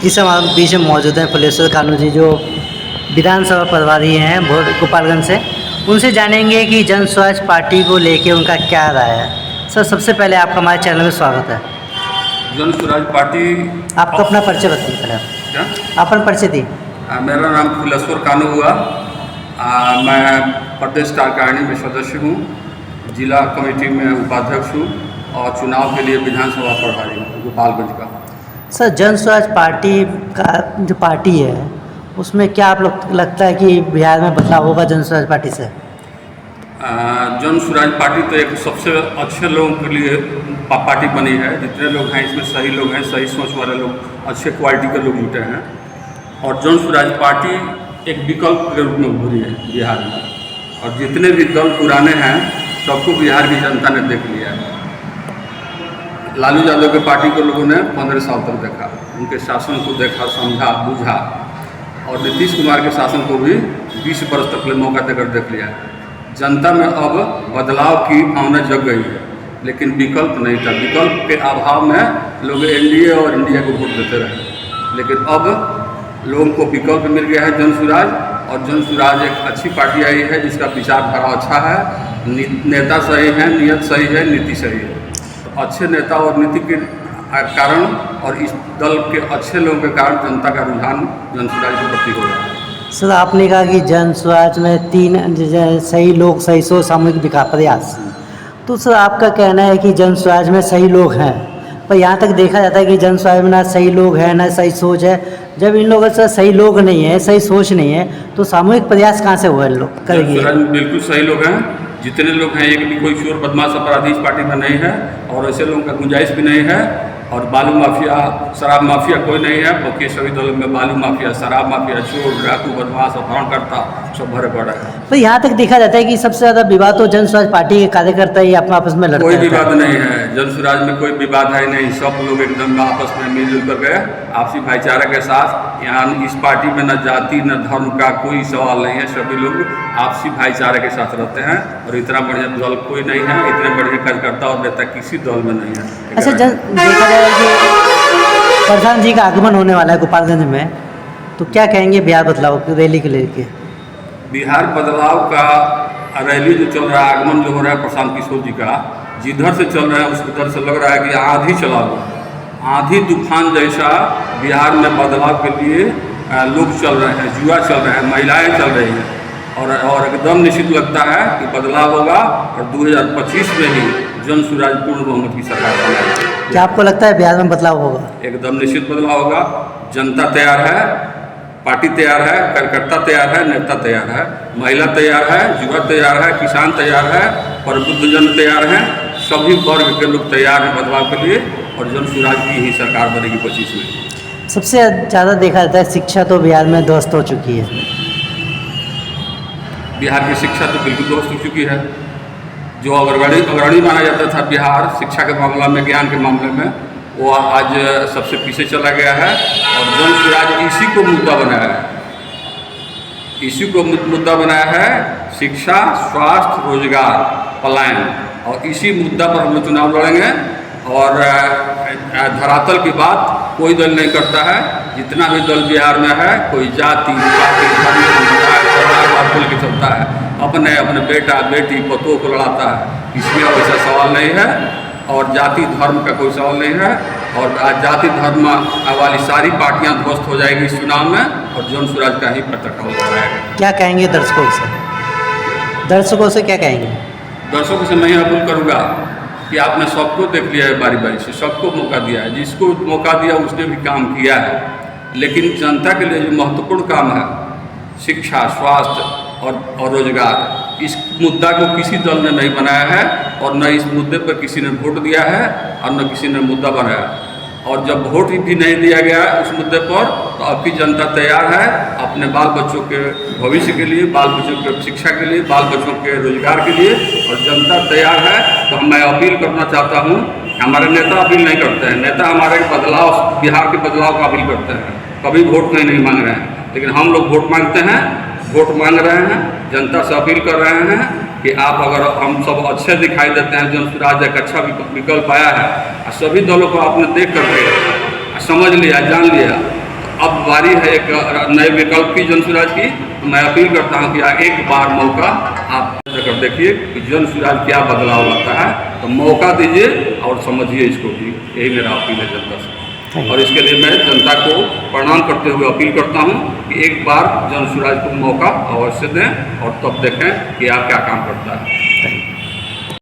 इस हम बीच में मौजूद हैं फुलेश्वर कानू जी, जो विधानसभा प्रभारी हैं गोपालगंज से। उनसे जानेंगे कि जन स्वराज पार्टी को लेके उनका क्या राय है। सर, सबसे पहले आपका हमारे चैनल में स्वागत है। जन स्वराज पार्टी, आपको अपना परिचय बताइए पहले। क्या अपन परिचय दी। मेरा नाम फुलेश्वर कानू हुआ। मैं प्रदेश कार्यकारिणी में सदस्य हूँ, जिला कमेटी में उपाध्यक्ष हूँ और चुनाव के लिए विधानसभा प्रभारी हूँ गोपालगंज का। सर, जन स्वराज पार्टी का जो पार्टी है उसमें क्या आप लोग लगता है कि बिहार में बदलाव होगा जन स्वराज पार्टी से? जन स्वराज पार्टी तो एक सबसे अच्छे लोगों के लिए पार्टी बनी है। जितने लोग हैं इसमें सही लोग हैं, सही सोच वाले लोग, अच्छे क्वालिटी के लोग जुटे हैं। और जन स्वराज पार्टी एक विकल्प के रूप में उभरी है बिहार में। और जितने भी दल पुराने हैं सबको बिहार की जनता ने देख लिया है। लालू यादव के पार्टी को लोगों ने 15 साल तक देखा, उनके शासन को देखा, समझा, बूझा। और नीतीश कुमार के शासन को भी 20 वर्ष तक मौका देकर देख लिया है। जनता में अब बदलाव की भावना जग गई है, लेकिन विकल्प नहीं था। विकल्प के अभाव में लोग एनडीए और इंडिया को वोट देते रहे, लेकिन अब लोगों को विकल्प मिल गया है जन स्वराज। और जन स्वराज एक अच्छी पार्टी आई है जिसका विचारधारा अच्छा है, नेता सही है, नियत सही है, नीति सही है। तो अच्छे नेता और नीति के कारण और इस दल के अच्छे लोगों के कारण जनता का रुझान जन स्वराज के प्रति हो रहा है। सर, आपने कहा कि जन स्वराज में 3 सही लोग, सही सोच, सामूहिक विकास प्रयास। तो सर, आपका कहना है कि जन स्वराज में सही लोग हैं, पर यहाँ तक देखा जाता है कि जन स्वराज में ना सही लोग हैं ना सही सोच है। जब इन लोगों से सही लोग नहीं है, सही सोच नहीं है, तो सामूहिक प्रयास कहाँ से हुआ लोग करेंगे? जन स्वराज में बिल्कुल सही लोग हैं। जितने लोग हैं, एक भी कोई चोर बदमाश अपराधी इस पार्टी में नहीं है और ऐसे लोगों का गुंजाइश भी नहीं है। और बालू माफिया, शराब माफिया कोई नहीं है। बाकी सभी दलों में बालू माफिया, शराब माफिया, चोर, डाकू, बदमाश, अपहरणकर्ता सब भरे पड़े हैं। तो यहाँ तक देखा जाता है कि सबसे ज़्यादा विवाद तो जन स्वराज पार्टी के कार्यकर्ता ही अपना आपस में लड़ते हैं। कोई विवाद नहीं है, जन स्वराज में कोई विवाद है नहीं। सब लोग एकदम आपस में मिलजुल कर गए आपसी भाईचारा के साथ। यहाँ इस पार्टी में न जाति न धर्म का कोई सवाल नहीं है। सभी लोग आपसी भाईचारे के साथ रहते हैं और इतना बढ़िया दल कोई नहीं है, इतने बढ़िया कार्यकर्ता और नेता किसी दल में नहीं है। अच्छा, देखा जाए कि प्रधान जी का आगमन होने वाला है गोपालगंज में, तो क्या कहेंगे बिहार बदलाव की रैली के लेके? बिहार बदलाव का रैली जो चल रहा है, आगमन जो हो रहा है प्रशांत किशोर जी का, जिधर से चल रहा है उस उधर से लग रहा है कि आंधी चला हुआ, आंधी तूफान जैसा बिहार में बदलाव के लिए लोग चल रहे हैं, युवा चल रहे हैं, महिलाएं चल रही हैं। और एकदम निश्चित लगता है कि बदलाव होगा और 2025 में ही जन स्वराज पूर्ण बहुमत की सरकार बनाएगी। क्या आपको लगता है बिहार में बदलाव होगा? एकदम निश्चित बदलाव होगा। जनता तैयार है, पार्टी तैयार है, कार्यकर्ता तैयार है, नेता तैयार है, महिला तैयार है, युवा तैयार है, किसान तैयार है, प्रबुद्धजन तैयार हैं। सभी वर्ग के लोग तैयार हैं बदलाव के लिए और जन स्वराज की ही सरकार बनेगी 25 में। सबसे ज़्यादा देखा जाता है शिक्षा तो बिहार में ध्वस्त हो चुकी है। बिहार की शिक्षा तो बिल्कुल ध्वस्त हो चुकी है। जो अग्रणी माना जाता था बिहार शिक्षा के मामला में, ज्ञान के मामले में, वो आज सबसे पीछे चला गया है। और जन स्वराज इसी को मुद्दा बनाया है, इसी को मुद्दा बनाया है, शिक्षा, स्वास्थ्य, रोजगार, पलायन। और इसी मुद्दा पर हम लोग चुनाव लड़ेंगे। और धरातल की बात कोई दल नहीं करता है। जितना भी दल बिहार में है, कोई जाति पाति धर्म खोल के चलता है, अपने अपने बेटा बेटी पतों को लड़ाता है। इसमें वैसा सवाल नहीं है और जाति धर्म का कोई सवाल नहीं है। और जाति धर्म वाली सारी पार्टियां ध्वस्त हो जाएगी इस चुनाव में और जन स्वराज का ही प्रत्यक्ष हो जाएगा। क्या कहेंगे दर्शकों से? दर्शकों से क्या कहेंगे? दर्शकों से मैं अपील करूँगा कि आपने सबको देख लिया है, बारी बारी से सबको मौका दिया है। जिसको मौका दिया उसने भी काम किया है, लेकिन जनता के लिए जो महत्वपूर्ण काम है, शिक्षा, स्वास्थ्य और रोजगार, इस मुद्दा को किसी दल ने नहीं बनाया है और न इस मुद्दे पर किसी ने वोट दिया है और न किसी ने मुद्दा बनाया। और जब वोट भी नहीं दिया गया उस मुद्दे पर, तो अब की जनता तैयार है अपने बाल बच्चों के भविष्य के लिए, बाल बच्चों के शिक्षा के लिए, बाल बच्चों के रोजगार के लिए। और जनता तैयार है। तो मैं अपील करना चाहता हूँ, हमारे नेता अपील नहीं करते हैं, नेता हमारे बदलाव, बिहार के बदलाव का अपील करते हैं, कभी वोट नहीं मांग रहे हैं। लेकिन हम लोग वोट मांगते हैं, वोट मांग रहे हैं, जनता से अपील कर रहे हैं कि आप अगर हम सब अच्छे दिखाई देते हैं, जन स्वराज एक अच्छा विकल्प आया है और सभी दलों को आपने देख करके समझ लिया, जान लिया, अब बारी है एक नए विकल्प की जन स्वराज की। तो मैं अपील करता हूँ कि एक बार मौका आप कर देखिए कि जन स्वराज क्या बदलाव लाता है। तो मौका दीजिए और समझिए इसको भी, यही मेरा अपील है जनता से। और इसके लिए मैं जनता को प्रणाम करते हुए अपील करता हूँ कि एक बार जन स्वराज को मौका अवश्य दें और तब देखें कि आप क्या काम करता है।